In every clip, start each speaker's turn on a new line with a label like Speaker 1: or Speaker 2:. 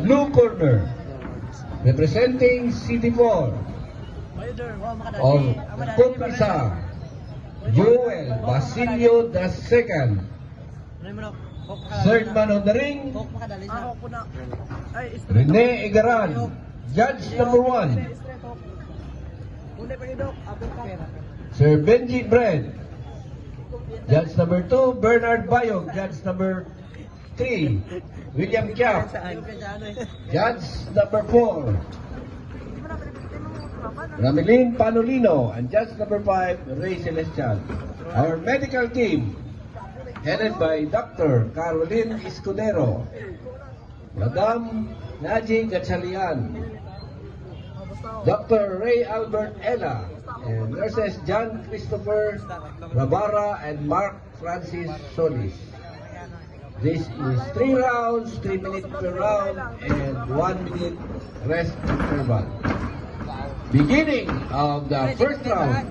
Speaker 1: Blue corner, representing CD4 of Kumpisa, Joel Basilio II. Third man of the ring, Rene Igaran, Judge number 1. Sir Benji Brent, Judge number 2. Bernard Bayog, Judge number 3. William Kiap, Judge number 4. Ramelin Panolino, and Judge number 5, Ray Celestial. Our medical team, headed by Dr. Caroline Escudero, Madam Naji Gatchalian, Dr. Ray Albert Ella, and nurses John Christopher Rabara and Mark Francis Solis. This is 3 rounds, 3 minutes per round, and 1 minute rest interval. Beginning of the first round.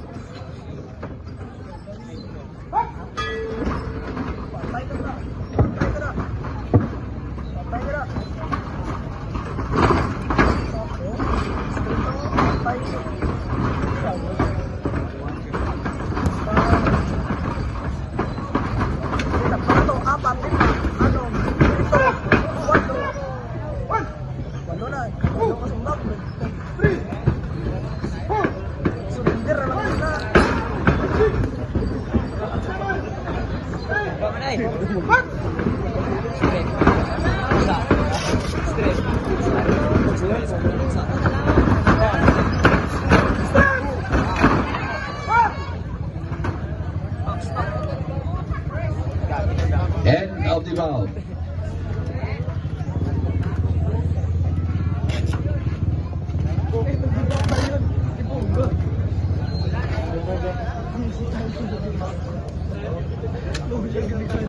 Speaker 1: End of the round.